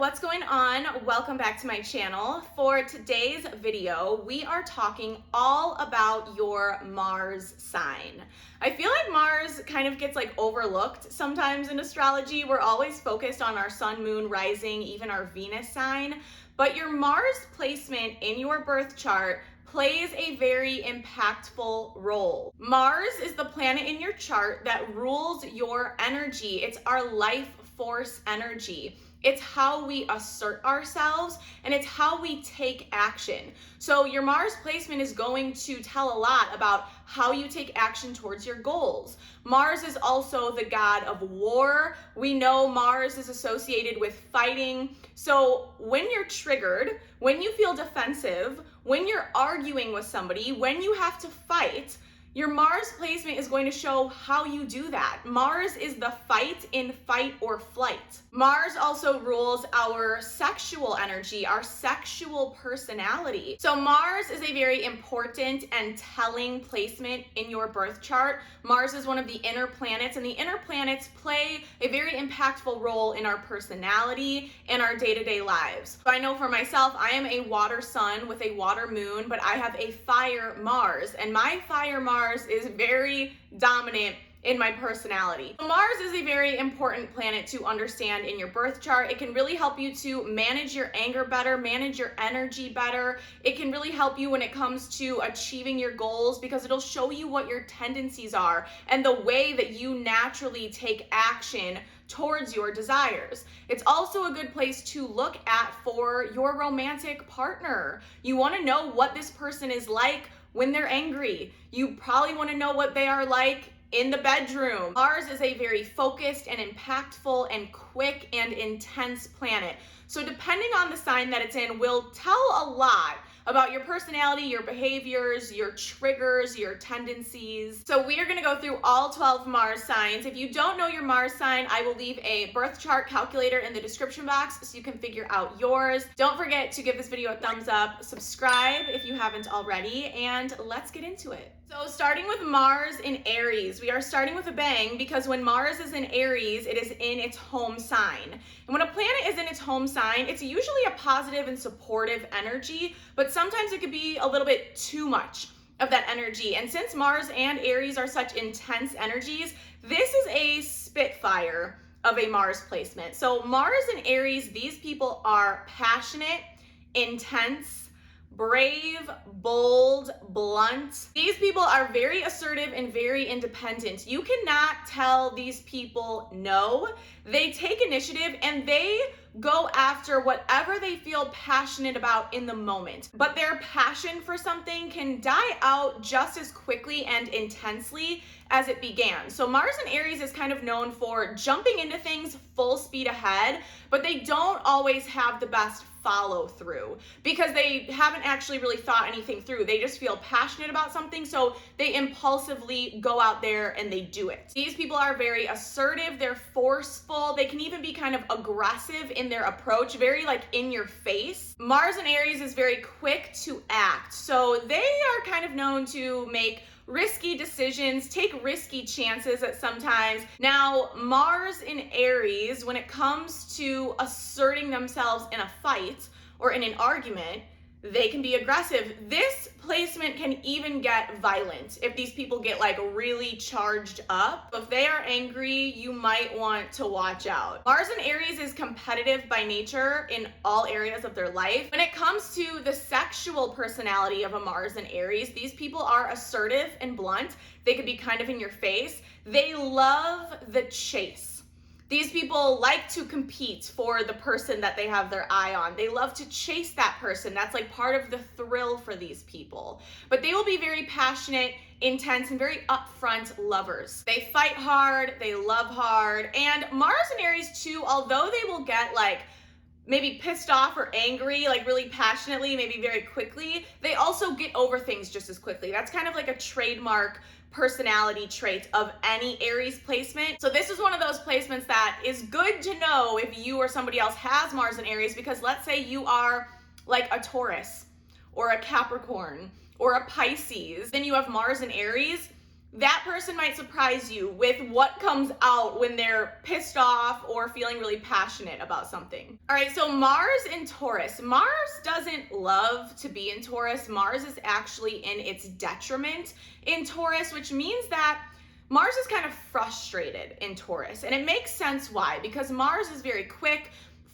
what's going on? Welcome back to my channel. For today's video, we are talking all about your Mars sign. I feel like Mars kind of gets like overlooked sometimes in astrology. We're always focused on our sun, moon, rising, even our Venus sign, but your Mars placement in your birth chart plays a very impactful role. Mars is the planet in your chart that rules your energy. It's our life force energy. It's how we assert ourselves and it's how we take action. So your Mars placement is going to tell a lot about how you take action towards your goals. Mars is also the god of war. We know Mars is associated with fighting. So when you're triggered, when you feel defensive, when you're arguing with somebody, when you have to fight, your Mars placement is going to show how you do that. Mars is the fight in fight or flight. Mars also rules our sexual energy, our sexual personality. So Mars is a very important and telling placement in your birth chart. Mars is one of the inner planets, and the inner planets play a very impactful role in our personality and our day-to-day lives. So I know for myself, I am a water sun with a water moon, but I have a fire Mars, and my fire Mars is very dominant in my personality. Mars is a very important planet to understand in your birth chart. It can really help you to manage your anger better, manage your energy better. It can really help you when it comes to achieving your goals because it'll show you what your tendencies are and the way that you naturally take action towards your desires. It's also a good place to look at for your romantic partner. You want to know what this person is like when they're angry. You probably want to know what they are like in the bedroom. Mars is a very focused and impactful and quick and intense planet. So depending on the sign that it's in will tell a lot about your personality, your behaviors, your triggers, your tendencies. So we are gonna go through all 12 Mars signs. If you don't know your Mars sign, I will leave a birth chart calculator in the description box so you can figure out yours. Don't forget to give this video a thumbs up, subscribe if you haven't already, and let's get into it. So starting with Mars in Aries, we are starting with a bang because when Mars is in Aries, it is in its home sign. And when a planet is in its home sign, it's usually a positive and supportive energy, but sometimes it could be a little bit too much of that energy. And since Mars and Aries are such intense energies, this is a spitfire of a Mars placement. So Mars and Aries, these people are passionate, intense, brave, bold, blunt. These people are very assertive and very independent. You cannot tell these people no. They take initiative and they go after whatever they feel passionate about in the moment. But their passion for something can die out just as quickly and intensely as it began. So Mars and Aries is kind of known for jumping into things full speed ahead, but they don't always have the best follow through because they haven't actually really thought anything through. They just feel passionate about something, so they impulsively go out there and they do it. These people are very assertive, they're forceful, they can even be kind of aggressive in their approach, very like in your face. Mars and Aries is very quick to act, so they are kind of known to make risky decisions, take risky chances at sometimes. Now, Mars in Aries, when it comes to asserting themselves in a fight or in an argument, they can be aggressive. This placement can even get violent if these people get like really charged up. If they are angry, you might want to watch out. Mars in Aries is competitive by nature in all areas of their life. When it comes to the sexual personality of a Mars in Aries, these people are assertive and blunt. They could be kind of in your face. They love the chase. These people like to compete for the person that they have their eye on. They love to chase that person. That's like part of the thrill for these people. But they will be very passionate, intense, and very upfront lovers. They fight hard, they love hard. And Mars and Aries too, although they will get like maybe pissed off or angry, like really passionately, maybe very quickly, they also get over things just as quickly. That's kind of like a trademark personality trait of any Aries placement. So this is one of those placements that is good to know if you or somebody else has Mars in Aries, because let's say you are like a Taurus or a Capricorn or a Pisces, then you have Mars in Aries. That person might surprise you with what comes out when they're pissed off or feeling really passionate about something. All right, so Mars in Taurus. Mars doesn't love to be in Taurus. Mars is actually in its detriment in Taurus, which means that Mars is kind of frustrated in Taurus. And it makes sense why, because Mars is very quick,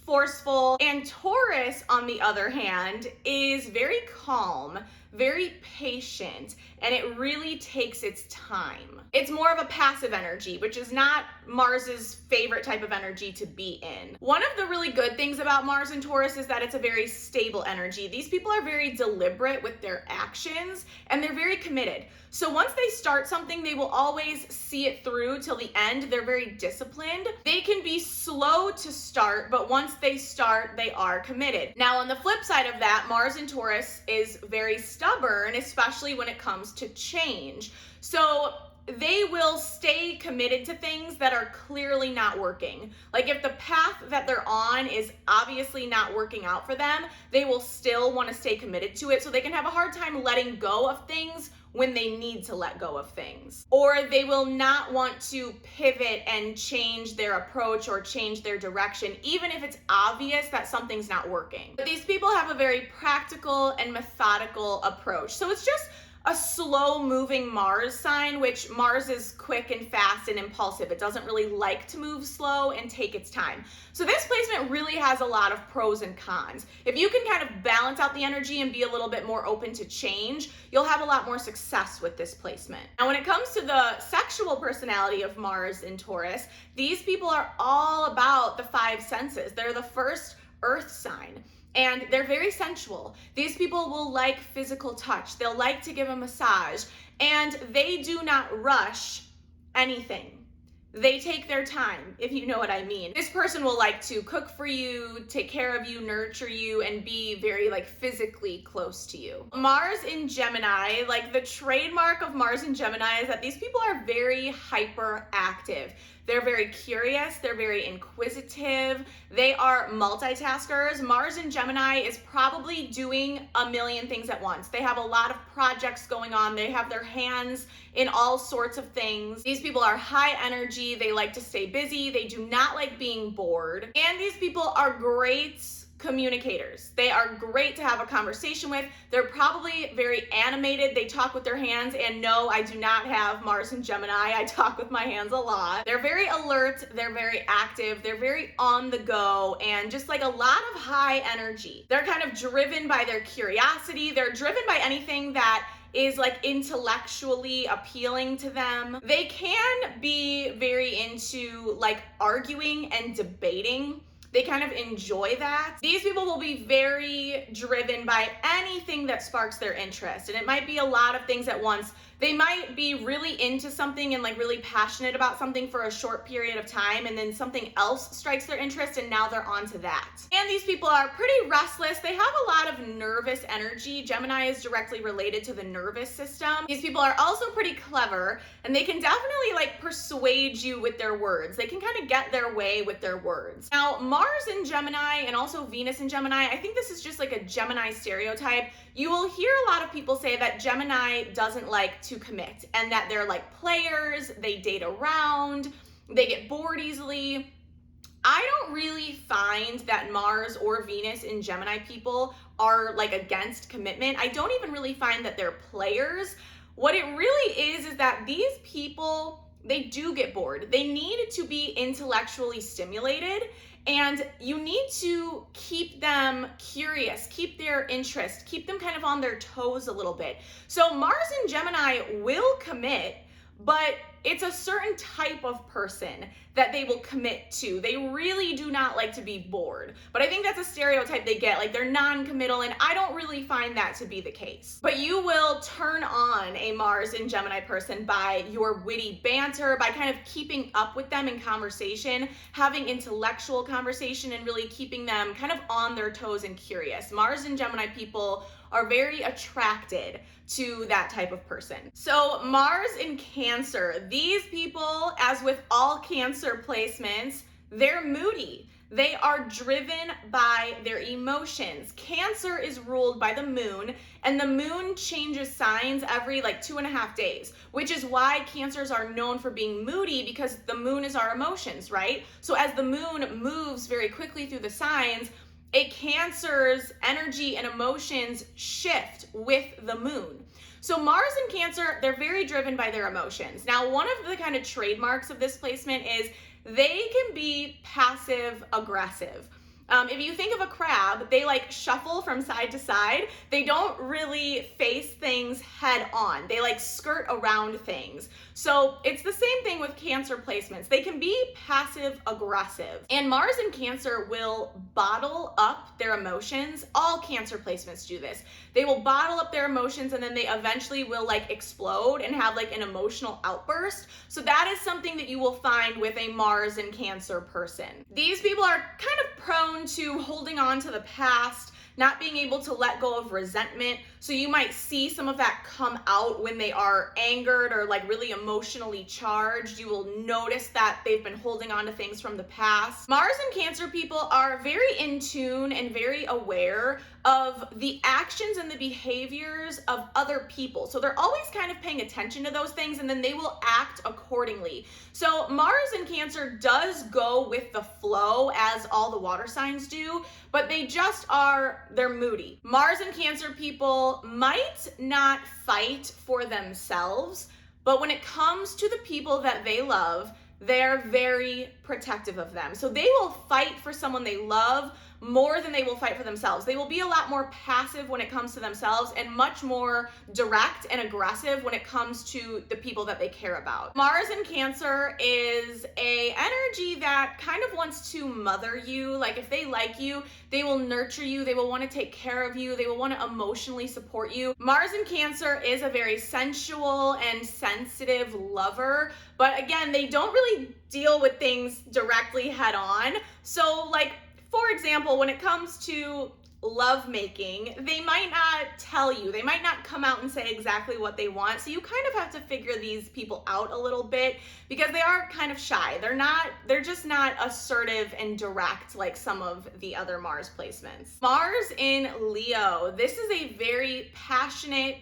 forceful, and Taurus, on the other hand, is very calm, very patient, and it really takes its time. It's more of a passive energy, which is not Mars's favorite type of energy to be in. One of the really good things about Mars and Taurus is that it's a very stable energy. These people are very deliberate with their actions, and they're very committed. So once they start something, they will always see it through till the end. They're very disciplined. They can be slow to start, but once they start, they are committed. Now, on the flip side of that, Mars in Taurus is very stubborn, especially when it comes to change. So they will stay committed to things that are clearly not working. Like if the path that they're on is obviously not working out for them, they will still want to stay committed to it, so they can have a hard time letting go of things when they need to let go of things. Or they will not want to pivot and change their approach or change their direction, even if it's obvious that something's not working. But these people have a very practical and methodical approach. So it's just a slow moving Mars sign, which Mars is quick and fast and impulsive. It doesn't really like to move slow and take its time. So this placement really has a lot of pros and cons. If you can kind of balance out the energy and be a little bit more open to change, you'll have a lot more success with this placement. Now, when it comes to the sexual personality of Mars in Taurus, these people are all about the five senses. They're the first earth sign. And they're very sensual. These people will like physical touch. They'll like to give a massage. And they do not rush anything. They take their time, if you know what I mean. This person will like to cook for you, take care of you, nurture you, and be very physically close to you. Mars in Gemini, the trademark of Mars in Gemini is that these people are very hyperactive. They're very curious, they're very inquisitive, they are multitaskers. Mars in Gemini is probably doing a million things at once. They have a lot of projects going on, they have their hands in all sorts of things. These people are high energy, they like to stay busy, they do not like being bored, and these people are great communicators. They are great to have a conversation with. They're probably very animated. They talk with their hands, and no, I do not have Mars in Gemini. I talk with my hands a lot. They're very alert. They're very active. They're very on the go, and just a lot of high energy. They're kind of driven by their curiosity. They're driven by anything that is intellectually appealing to them. They can be very into arguing and debating. They kind of enjoy that. These people will be very driven by anything that sparks their interest. And it might be a lot of things at once. They might be really into something and really passionate about something for a short period of time, and then something else strikes their interest and now they're on to that. And these people are pretty restless. They have a lot of nervous energy. Gemini is directly related to the nervous system. These people are also pretty clever, and they can definitely persuade you with their words. They can kind of get their way with their words. Now, Mars in Gemini and also Venus in Gemini, I think this is just a Gemini stereotype. You will hear a lot of people say that Gemini doesn't like to commit and that they're players, they date around, they get bored easily. I don't really find that Mars or Venus in Gemini people are against commitment. I don't even really find that they're players. What it really is that these people, they do get bored. They need to be intellectually stimulated, and you need to keep them curious, keep their interest, keep them kind of on their toes a little bit. So Mars in Gemini will commit, but it's a certain type of person that they will commit to. They really do not like to be bored. But I think that's a stereotype they get. They're non-committal, and I don't really find that to be the case. But you will turn on a Mars in Gemini person by your witty banter, by kind of keeping up with them in conversation, having intellectual conversation, and really keeping them kind of on their toes and curious. Mars in Gemini people are very attracted to that type of person. So Mars in Cancer, these people, as with all Cancer placements, they're moody. They are driven by their emotions. Cancer is ruled by the moon, and the moon changes signs every like 2.5 days, which is why Cancers are known for being moody, because the moon is our emotions, right? So as the moon moves very quickly through the signs, a Cancer's energy and emotions shift with the moon. So Mars in Cancer, they're very driven by their emotions. Now, one of the kind of trademarks of this placement is they can be passive aggressive. If you think of a crab, they like shuffle from side to side. They don't really face things head on. They like skirt around things. So it's the same thing with Cancer placements. They can be passive aggressive. And Mars in Cancer will bottle up their emotions. All Cancer placements do this. They will bottle up their emotions, and then they eventually will like explode and have like an emotional outburst. So that is something that you will find with a Mars in Cancer person. These people are kind of prone to holding on to the past, not being able to let go of resentment. So you might see some of that come out when they are angered or like really emotionally charged. You will notice that they've been holding on to things from the past. Mars and Cancer people are very in tune and very aware of the actions and the behaviors of other people. So they're always kind of paying attention to those things, and then they will act accordingly. So Mars in Cancer does go with the flow as all the water signs do, but they're moody. Mars and Cancer people might not fight for themselves, but when it comes to the people that they love, they're very protective of them. So they will fight for someone they love more than they will fight for themselves. They will be a lot more passive when it comes to themselves and much more direct and aggressive when it comes to the people that they care about. Mars in Cancer is a energy that kind of wants to mother you. Like if they like you, they will nurture you. They will want to take care of you. They will want to emotionally support you. Mars in Cancer is a very sensual and sensitive lover, but again, they don't really deal with things directly head on. So like, for example, when it comes to lovemaking, they might not tell you, they might not come out and say exactly what they want. So you kind of have to figure these people out a little bit because they are kind of shy. They're just not assertive and direct like some of the other Mars placements. Mars in Leo, this is a very passionate,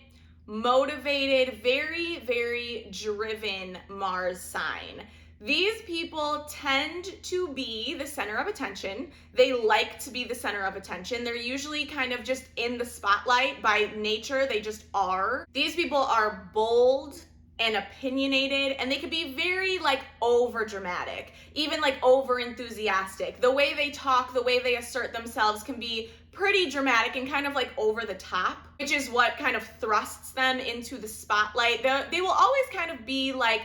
motivated, very, very driven Mars sign. These people tend to be the center of attention. They like to be the center of attention. They're usually kind of just in the spotlight by nature. They just are. These people are bold and opinionated, and they could be very like over dramatic, even like over enthusiastic. The way they talk, the way they assert themselves can be pretty dramatic and kind of like over the top, which is what kind of thrusts them into the spotlight. They will always kind of be like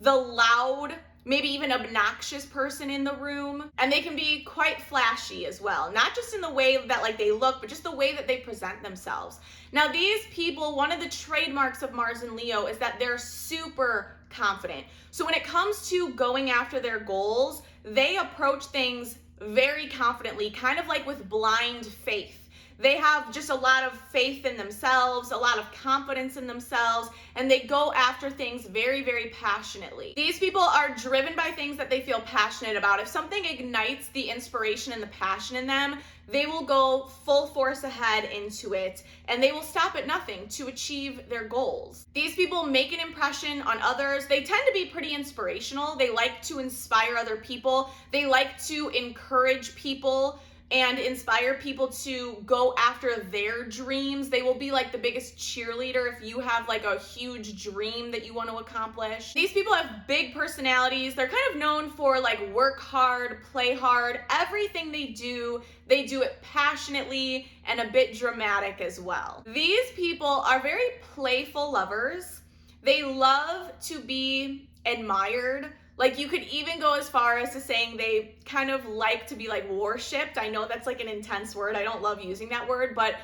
the loud, maybe even obnoxious person in the room. And they can be quite flashy as well. Not just in the way that like they look, but just the way that they present themselves. Now these people, one of the trademarks of Mars and Leo is that they're super confident. So when it comes to going after their goals, they approach things very confidently, kind of like with blind faith. They have just a lot of faith in themselves, a lot of confidence in themselves, and they go after things very, very passionately. These people are driven by things that they feel passionate about. If something ignites the inspiration and the passion in them, they will go full force ahead into it, and they will stop at nothing to achieve their goals. These people make an impression on others. They tend to be pretty inspirational. They like to inspire other people. They like to encourage people and inspire people to go after their dreams. They will be like the biggest cheerleader if you have like a huge dream that you want to accomplish. These people have big personalities. They're kind of known for like work hard, play hard. Everything they do it passionately and a bit dramatic as well. These people are very playful lovers. They love to be admired. Like you could even go as far as to saying they kind of like to be like worshipped. I know that's like an intense word. I don't love using that word, but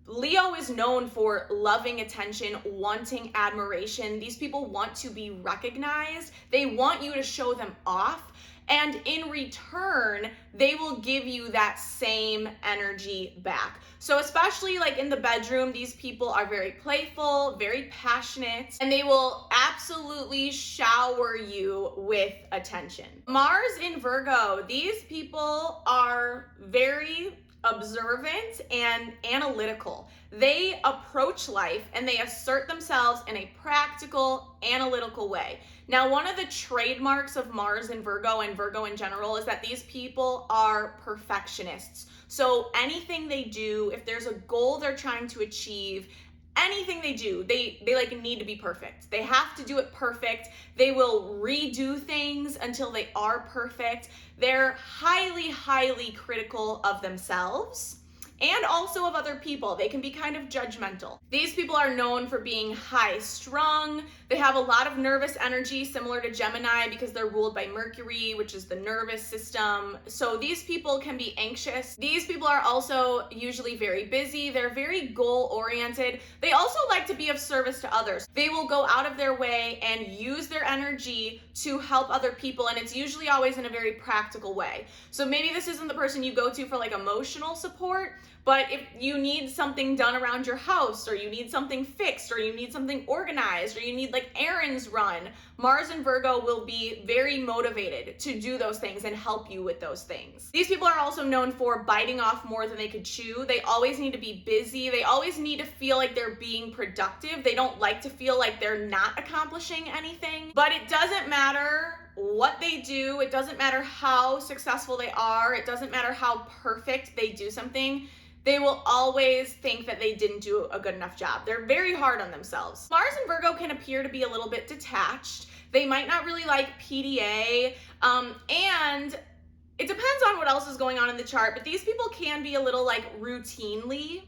Leo is known for loving attention, wanting admiration. These people want to be recognized. They want you to show them off. and in return, they will give you that same energy back. So especially like in the bedroom, these people are very playful, very passionate, and they will absolutely shower you with attention. Mars in Virgo, these people are very observant and analytical. They approach life and they assert themselves in a practical, analytical way. Now, one of the trademarks of Mars in Virgo and Virgo in general is that these people are perfectionists. So anything they do, if there's a goal they're trying to achieve, anything they do, they like need to be perfect. They have to do it perfect. They will redo things until they are perfect. They're highly critical of themselves and also of other people. They can be kind of judgmental. These people are known for being high strung. They have a lot of nervous energy, similar to Gemini, because they're ruled by Mercury, which is the nervous system. So these people can be anxious. These people are also usually very busy. They're very goal oriented. They also like to be of service to others. They will go out of their way and use their energy to help other people, and it's usually always in a very practical way. So maybe this isn't the person you go to for like emotional support, but if you need something done around your house, or you need something fixed, or you need something organized, or you need like errands run, Mars and Virgo will be very motivated to do those things and help you with those things. These people are also known for biting off more than they could chew. They always need to be busy. They always need to feel like they're being productive. They don't like to feel like they're not accomplishing anything. But it doesn't matter what they do. It doesn't matter how successful they are. It doesn't matter how perfect they do something. They will always think that they didn't do a good enough job. They're very hard on themselves. Mars and Virgo can appear to be a little bit detached. They might not really like PDA, and it depends on what else is going on in the chart, but these people can be a little like routinely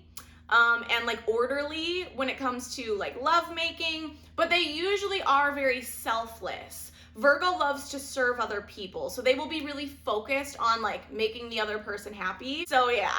and like orderly when it comes to like lovemaking, but they usually are very selfless. Virgo loves to serve other people, so they will be really focused on like making the other person happy. So yeah.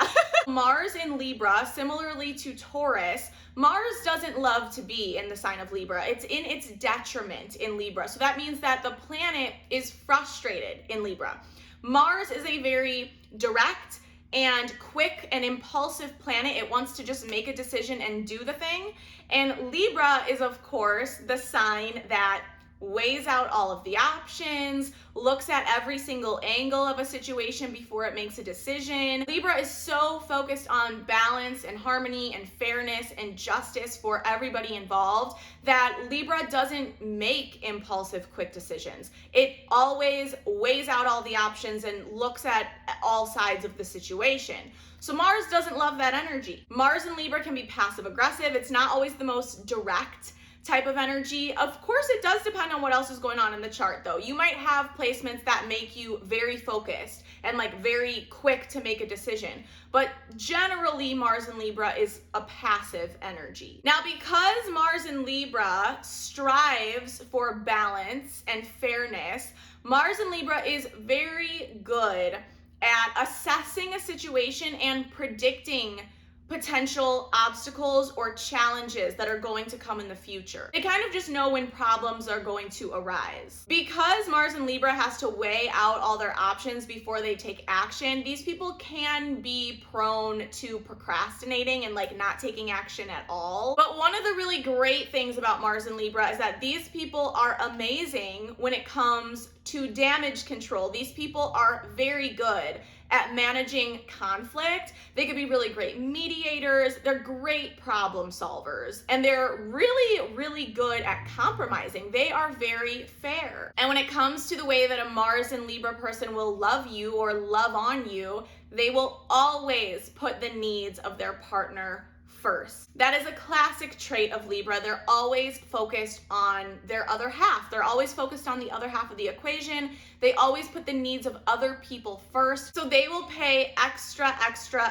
Mars in Libra, similarly to Taurus, Mars doesn't love to be in the sign of Libra. It's in its detriment in Libra. So that means that the planet is frustrated in Libra. Mars is a very direct and quick and impulsive planet. It wants to just make a decision and do the thing. And Libra is, of course, the sign that weighs out all of the options, looks at every single angle of a situation before it makes a decision. Libra is so focused on balance and harmony and fairness and justice for everybody involved that Libra doesn't make impulsive, quick decisions. It always weighs out all the options and looks at all sides of the situation. So Mars doesn't love that energy. Mars in Libra can be passive aggressive. It's not always the most direct type of energy. Of course, it does depend on what else is going on in the chart though. You might have placements that make you very focused and like very quick to make a decision. But generally, Mars in Libra is a passive energy. Now, because Mars in Libra strives for balance and fairness, Mars in Libra is very good at assessing a situation and predicting potential obstacles or challenges that are going to come in the future. They kind of just know when problems are going to arise. Because Mars in Libra has to weigh out all their options before they take action, these people can be prone to procrastinating and like not taking action at all. But one of the really great things about Mars in Libra is that these people are amazing when it comes to damage control. These people are very good at managing conflict. They could be really great mediators. They're great problem solvers, and they're really good at compromising. They are very fair. And when it comes to the way that a Mars and Libra person will love you or love on you, they will always put the needs of their partner first. That is a classic trait of Libra. They're always focused on their other half. They're always focused on the other half of the equation. They always put the needs of other people first. So they will pay extra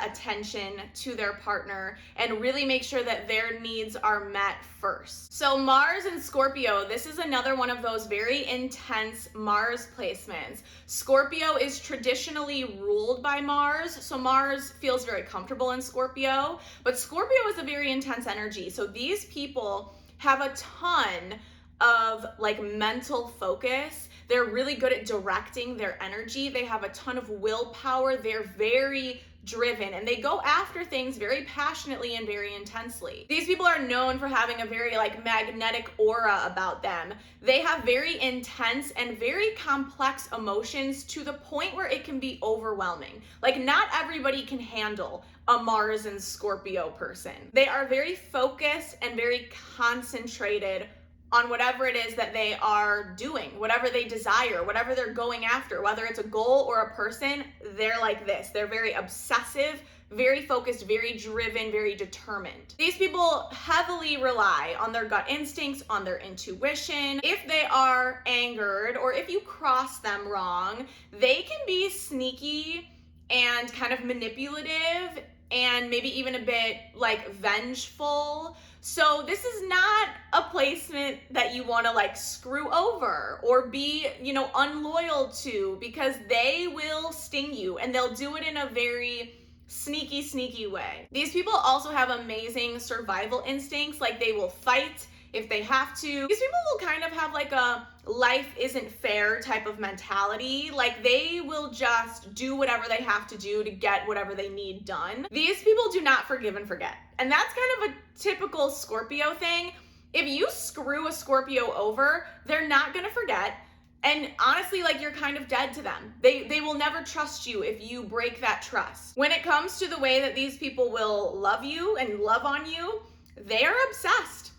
attention to their partner and really make sure that their needs are met first. So Mars and Scorpio, this is another one of those very intense Mars placements. Scorpio is traditionally ruled by Mars, so Mars feels very comfortable in Scorpio, but Scorpio is a very intense energy. So these people have a ton of like mental focus. They're really good at directing their energy. They have a ton of willpower. They're very driven and they go after things very passionately and very intensely. These people are known for having a very magnetic aura about them. They have very intense and very complex emotions to the point where it can be overwhelming. Not everybody can handle a Mars and Scorpio person. They are very focused and very concentrated on whatever it is that they are doing, whatever they desire, whatever they're going after, whether it's a goal or a person, they're like this. They're very obsessive, very focused, very driven, very determined. These people heavily rely on their gut instincts, on their intuition. If they are angered or if you cross them wrong, they can be sneaky and kind of manipulative and maybe even a bit vengeful. So this is not a placement that you want to screw over or be, unloyal to, because they will sting you and they'll do it in a very sneaky way. These people also have amazing survival instincts. They will fight if they have to. These people will kind of have a life isn't fair type of mentality. They will just do whatever they have to do to get whatever they need done. These people do not forgive and forget. And that's kind of a typical Scorpio thing. If you screw a Scorpio over, they're not gonna forget. And honestly, you're kind of dead to them. They will never trust you if you break that trust. When it comes to the way that these people will love you and love on you, they are obsessed.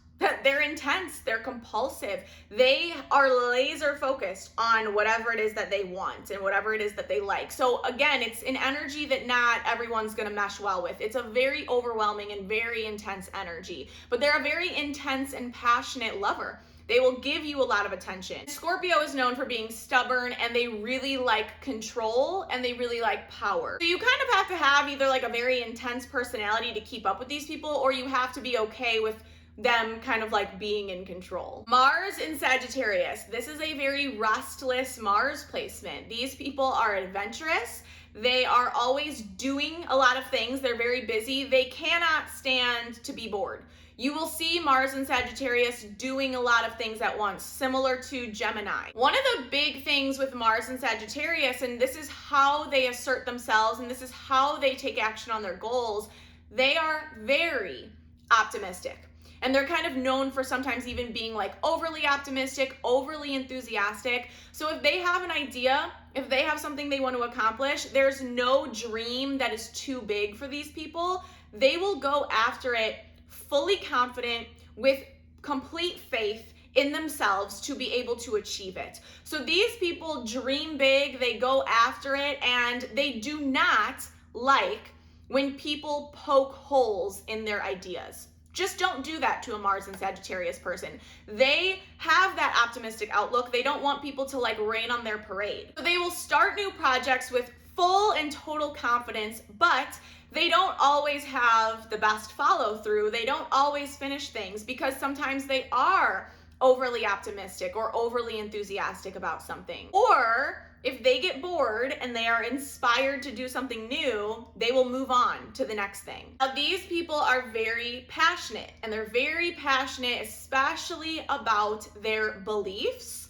They're intense, they're compulsive, they are laser focused on whatever it is that they want and whatever it is that they like. So again, it's an energy that not everyone's gonna mesh well with. It's a very overwhelming and very intense energy, but they're a very intense and passionate lover. They will give you a lot of attention. Scorpio is known for being stubborn and they really like control and they really like power. So you kind of have to have either a very intense personality to keep up with these people, or you have to be okay with them kind of being in control. Mars in Sagittarius. This is a very restless Mars placement. These people are adventurous. They are always doing a lot of things. They're very busy. They cannot stand to be bored. You will see Mars and Sagittarius doing a lot of things at once, similar to Gemini. One of the big things with Mars and Sagittarius, and this is how they assert themselves and this is how they take action on their goals, they are very optimistic. And they're kind of known for sometimes even being overly optimistic, overly enthusiastic. So if they have an idea, if they have something they want to accomplish, there's no dream that is too big for these people. They will go after it fully confident with complete faith in themselves to be able to achieve it. So these people dream big, they go after it, and they do not like when people poke holes in their ideas. Just don't do that to a Mars and Sagittarius person. They have that optimistic outlook. They don't want people to rain on their parade. So they will start new projects with full and total confidence, but they don't always have the best follow through. They don't always finish things because sometimes they are overly optimistic or overly enthusiastic about something. Or if they get bored and they are inspired to do something new, they will move on to the next thing. Now, these people are very passionate, and they're very passionate, especially about their beliefs,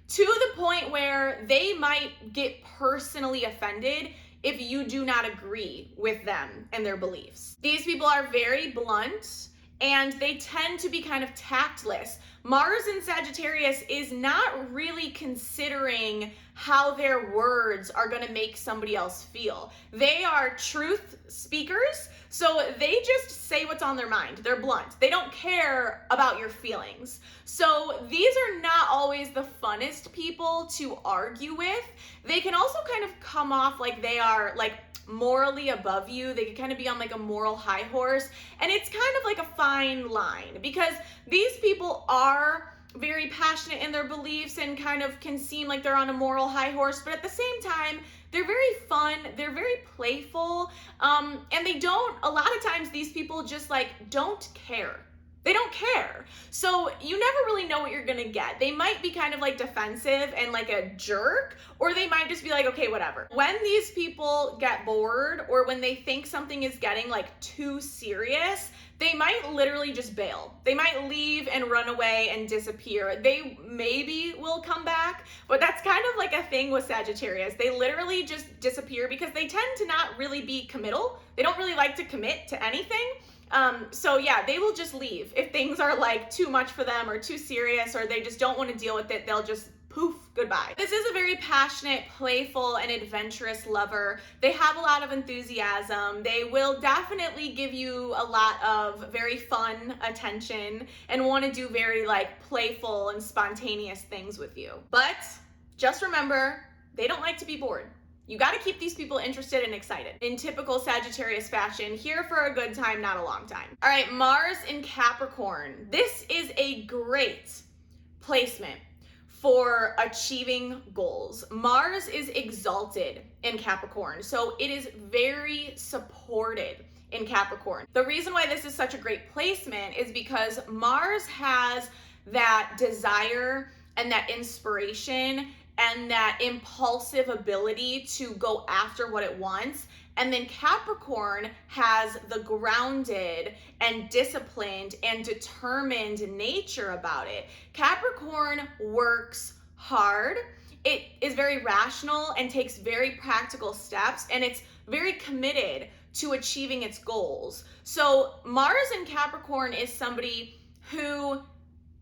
to the point where they might get personally offended if you do not agree with them and their beliefs. These people are very blunt and they tend to be kind of tactless. Mars in Sagittarius is not really considering how their words are going to make somebody else feel. They are truth speakers, so they just say what's on their mind. They're blunt. They don't care about your feelings. So these are not always the funnest people to argue with. They can also kind of come off like they are morally above you. They can kind of be on a moral high horse, and it's kind of a fine line because these people are very passionate in their beliefs and kind of can seem like they're on a moral high horse, but at the same time they're very fun, they're very playful, and they don't, a lot of times these people just don't care. They don't care. So you never really know what you're gonna get. They might be kind of like defensive and like a jerk, or they might just be like, okay, whatever. When these people get bored or when they think something is getting like too serious, they might literally just bail. They might leave and run away and disappear. They maybe will come back, but that's kind of like a thing with Sagittarius. They literally just disappear because they tend to not really be committal. They don't really like to commit to anything. So yeah, they will just leave. If things are like too much for them or too serious, or they just don't want to deal with it, they'll just poof, goodbye. This is a very passionate, playful, and adventurous lover. They have a lot of enthusiasm. They will definitely give you a lot of very fun attention and want to do very like playful and spontaneous things with you. But just remember, they don't like to be bored. You got to keep these people interested and excited. In typical Sagittarius fashion, here for a good time, not a long time. All right, Mars in Capricorn. This is a great placement for achieving goals. Mars is exalted in Capricorn, so it is very supported in Capricorn. The reason why this is such a great placement is because Mars has that desire and that inspiration and that impulsive ability to go after what it wants. And then Capricorn has the grounded and disciplined and determined nature about it. Capricorn works hard. It is very rational and takes very practical steps, and it's very committed to achieving its goals. So Mars in Capricorn is somebody who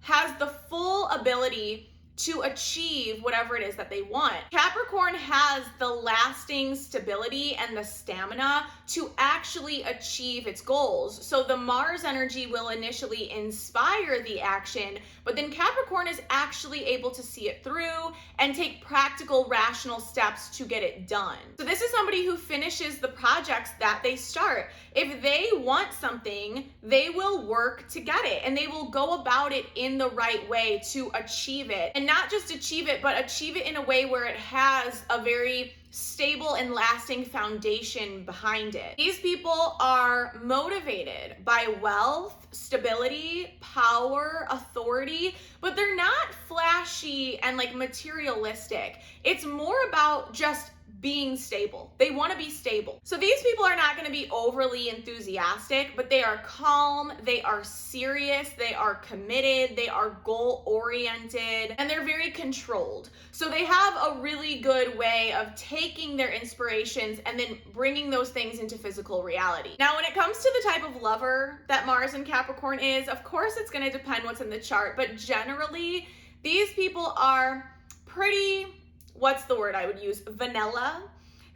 has the full ability to achieve whatever it is that they want. Capricorn has the lasting stability and the stamina to actually achieve its goals. So the Mars energy will initially inspire the action, but then Capricorn is actually able to see it through and take practical, rational steps to get it done. So this is somebody who finishes the projects that they start. If they want something, they will work to get it, and they will go about it in the right way to achieve it. And not just achieve it, but achieve it in a way where it has a very stable and lasting foundation behind it. These people are motivated by wealth, stability, power, authority, but they're not flashy and like materialistic. It's more about just being stable. They want to be stable. So these people are not going to be overly enthusiastic, but they are calm, they are serious, they are committed, they are goal oriented, and they're very controlled. So they have a really good way of taking their inspirations and then bringing those things into physical reality. Now, when it comes to the type of lover that Mars in Capricorn is, of course it's going to depend what's in the chart, but generally these people are pretty, what's the word I would use? Vanilla.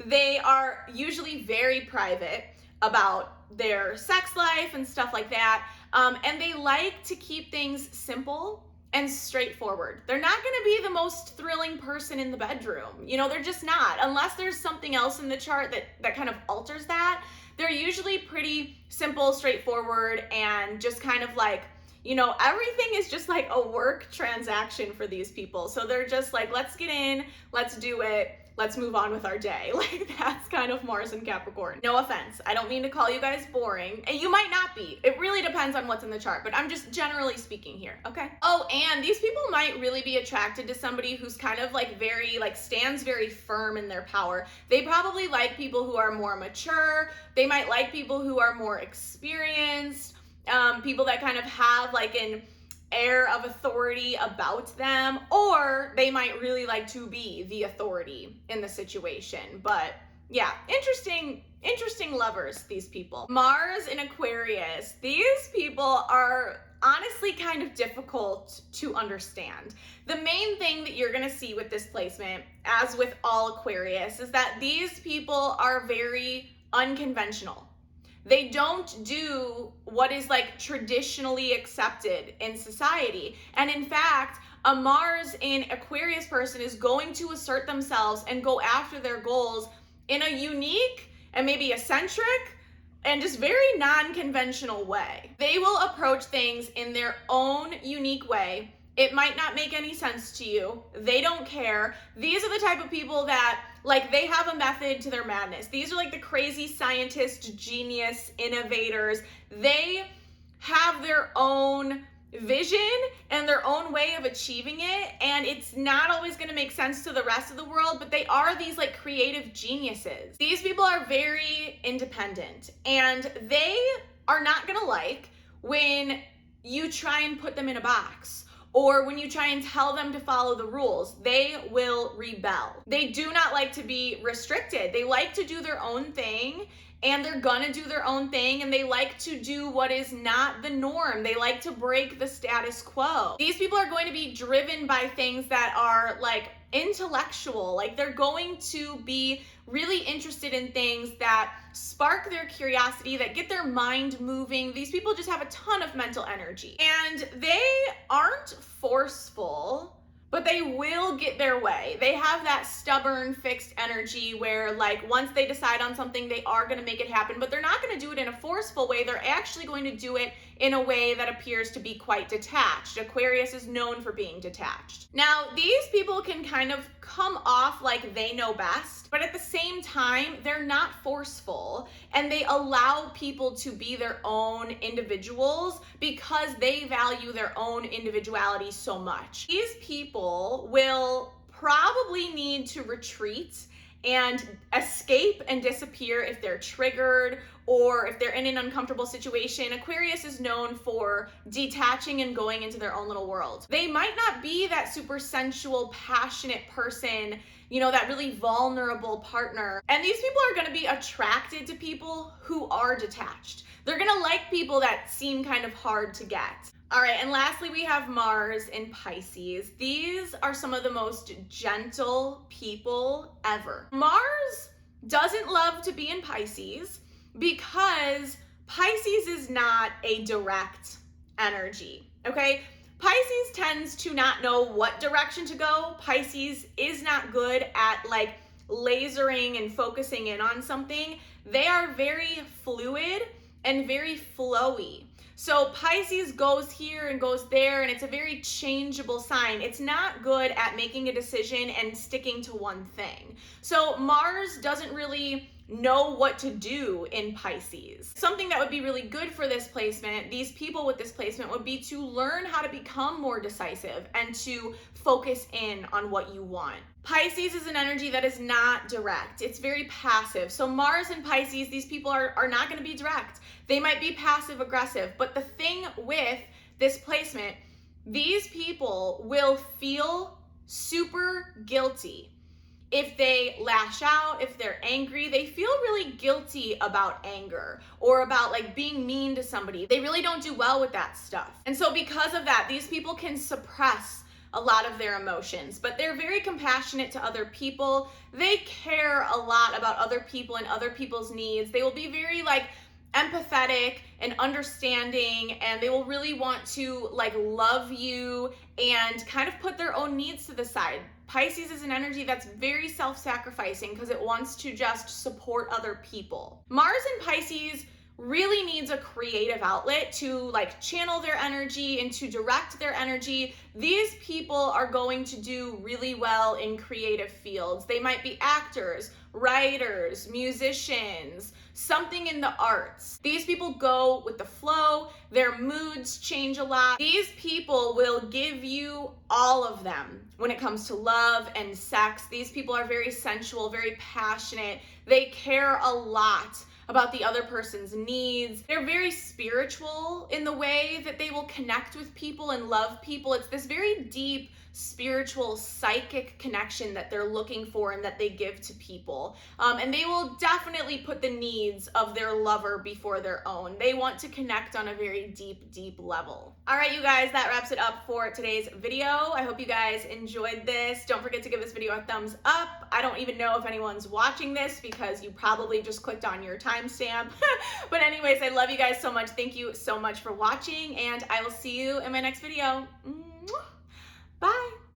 They are usually very private about their sex life and stuff like that. And they like to keep things simple and straightforward. They're not going to be the most thrilling person in the bedroom. You know, they're just not. Unless there's something else in the chart that kind of alters that. They're usually pretty simple, straightforward, and just kind of like, you know, everything is just like a work transaction for these people. So they're just like, let's get in, let's do it, let's move on with our day. Like, that's kind of Mars in Capricorn. No offense. I don't mean to call you guys boring. And you might not be. It really depends on what's in the chart, but I'm just generally speaking here, okay? Oh, and these people might really be attracted to somebody who's kind of like very, like stands very firm in their power. They probably like people who are more mature. They might like people who are more experienced. People that kind of have like an air of authority about them, or they might really like to be the authority in the situation. But yeah, interesting lovers, these people. Mars in Aquarius. These people are honestly kind of difficult to understand. The main thing that you're gonna see with this placement, as with all Aquarius, is that these people are very unconventional. They don't do what is like traditionally accepted in society. And in fact, a Mars in Aquarius person is going to assert themselves and go after their goals in a unique and maybe eccentric and just very non-conventional way. They will approach things in their own unique way. It might not make any sense to you. They don't care. These are the type of people that, like, they have a method to their madness. These are like the crazy scientist, genius, innovators. They have their own vision and their own way of achieving it, and it's not always going to make sense to the rest of the world, but they are these like creative geniuses. These people are very independent, and they are not going to like when you try and put them in a box, or when you try and tell them to follow the rules. They will rebel. They do not like to be restricted. They like to do their own thing, and they're gonna do their own thing, and they like to do what is not the norm. They like to break the status quo. These people are going to be driven by things that are like intellectual. Like they're going to be really interested in things that spark their curiosity, that get their mind moving. These people just have a ton of mental energy, and they aren't forceful, but they will get their way. They have that stubborn, fixed energy where like once they decide on something, they are going to make it happen, but they're not going to do it in a forceful way. They're actually going to do it in a way that appears to be quite detached. Aquarius is known for being detached. Now, these people can kind of come off like they know best, but at the same time, they're not forceful, and they allow people to be their own individuals because they value their own individuality so much. These people will probably need to retreat and escape and disappear if they're triggered or if they're in an uncomfortable situation. Aquarius is known for detaching and going into their own little world. They might not be that super sensual, passionate person, you know, that really vulnerable partner. And these people are going to be attracted to people who are detached. They're going to like people that seem kind of hard to get. All right, and lastly, we have Mars in Pisces. These are some of the most gentle people ever. Mars doesn't love to be in Pisces because Pisces is not a direct energy, okay? Pisces tends to not know what direction to go. Pisces is not good at like lasering and focusing in on something. They are very fluid and very flowy. So Pisces goes here and goes there, and it's a very changeable sign. It's not good at making a decision and sticking to one thing. So Mars doesn't really know what to do in Pisces. Something that would be really good for this placement, these people with this placement, would be to learn how to become more decisive and to focus in on what you want. Pisces is an energy that is not direct. It's very passive. So Mars and Pisces, these people are not going to be direct. They might be passive aggressive. But the thing with this placement, these people will feel super guilty if they lash out, if they're angry. They feel really guilty about anger or about like being mean to somebody. They really don't do well with that stuff. And so because of that, these people can suppress a lot of their emotions, but they're very compassionate to other people. They care a lot about other people and other people's needs. They will be very like empathetic and understanding, and they will really want to like love you and kind of put their own needs to the side. Pisces is an energy that's very self-sacrificing because it wants to just support other people. Mars in Pisces really needs a creative outlet to like channel their energy and to direct their energy. These people are going to do really well in creative fields. They might be actors, writers, musicians, something in the arts. These people go with the flow. Their moods change a lot. These people will give you all of them when it comes to love and sex. These people are very sensual, very passionate. They care a lot about the other person's needs. They're very spiritual in the way that they will connect with people and love people. It's this very deep spiritual, psychic connection that they're looking for and that they give to people. And they will definitely put the needs of their lover before their own. They want to connect on a very deep, deep level. All right, you guys, that wraps it up for today's video. I hope you guys enjoyed this. Don't forget to give this video a thumbs up. I don't even know if anyone's watching this because you probably just clicked on your timestamp. But anyways, I love you guys so much. Thank you so much for watching, and I will see you in my next video. Bye.